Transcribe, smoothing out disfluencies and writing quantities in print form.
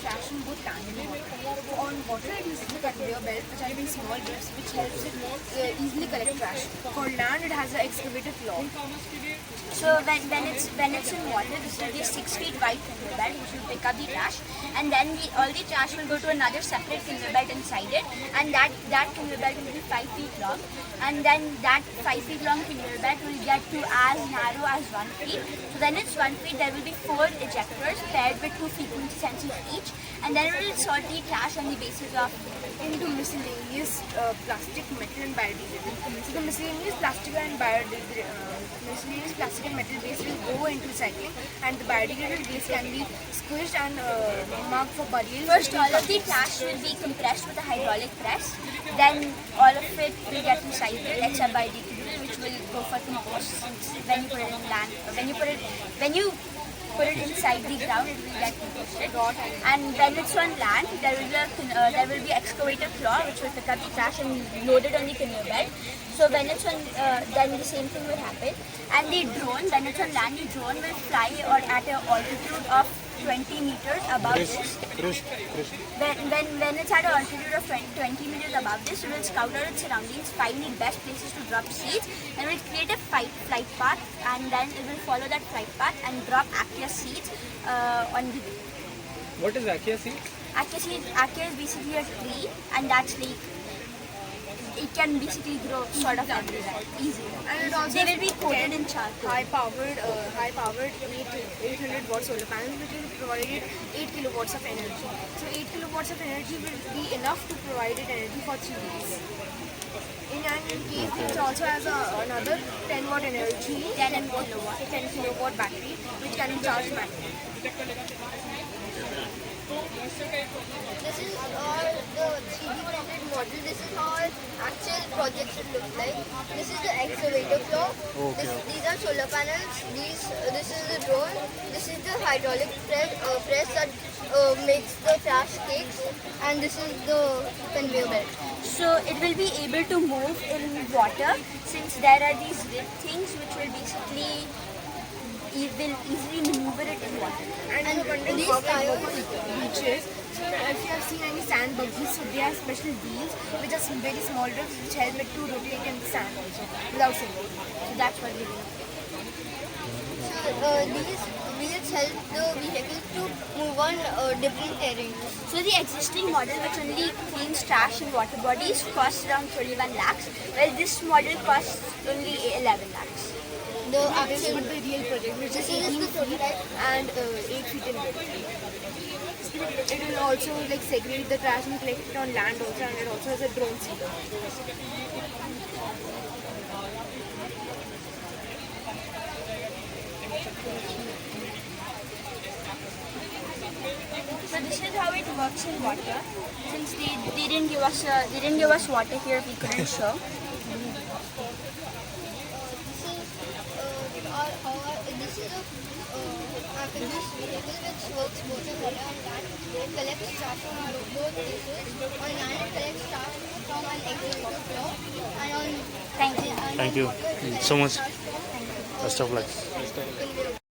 trash on both land and water. On water, it uses the conveyor belt, which are in small drifts, which helps it easily collect trash. For land, it has an excavator claw. So when it's in water, this will be a 6 feet wide conveyor belt which will pick up the trash, and then all the trash will go to another separate conveyor belt inside it, and that conveyor belt will be 5 feet long, and then that 5 feet long conveyor belt will get to as narrow as 1 feet. So then it's 1 feet. There will be 4 ejectors paired with 2 frequency sensors each, and then it will sort the trash on the basis of Into miscellaneous plastic, metal, and biodegradable. So the miscellaneous plastic and metal waste will go into recycling, and the biodegradable waste can be squished and marked for burial. First, all of the trash will be compressed with a hydraulic press. Then all of it will get recycled except biodegradable, which will go for compost. When you put it in land, when you put it inside the ground, it will get composted. And when it's on land, there will be excavator claw which will pick up the trash and load it on the conveyor belt. So when it's on, then the same thing will happen. And the drone, when it's on land, the drone will fly or at an altitude of 20 meters above this. When it's at an altitude of 20 meters above this, it will scout out its surroundings, find the best places to drop seeds, and will create a flight path, and then it will follow that flight path and drop Accia seeds on the way. What is Accia seed? Accia is basically a tree, and that's like, it can basically grow sort of everywhere easily. And it also They will be coated in charcoal. high-powered 800 watt solar panels, which will provide 8 kilowatts of energy. So 8 kilowatts of energy will be enough to provide it energy for 3 days. In case it also has another 10 watt energy, 10 kilowatt battery, which can be charged manually. This is our the 3D printed model. This is how our actual project should look like. This is the excavator claw. These are solar panels. This is the drone. This is the hydraulic press that makes the trash cakes, and this is the conveyor belt. So it will be able to move in water, since there are these rib things which will basically easily maneuver it in water. And these work on tires- beaches. So if you have seen any sand buggies, so they have special wheels which are very small ribs which help it to rotate in the sand also without sinking. So that's what we do. So these wheels help the vehicle to move on different terrains. So the existing model, which only cleans trash and water bodies, costs around 21 lakhs, while this model costs only 11 lakhs. The This actual is the real project, which is this is 18 the feet prototype. and 8 feet in width. It will also like segregate the trash and collect it on land also, and it also has a drone seeder. So this is how it works in water. Since they didn't give us water here, we couldn't show. This is amphibious vehicle which works both in water and land. It collects trash from both places. On land it collects trash from an excavator claw, and on Thank you. Thank you so much. Best of luck. conveyor.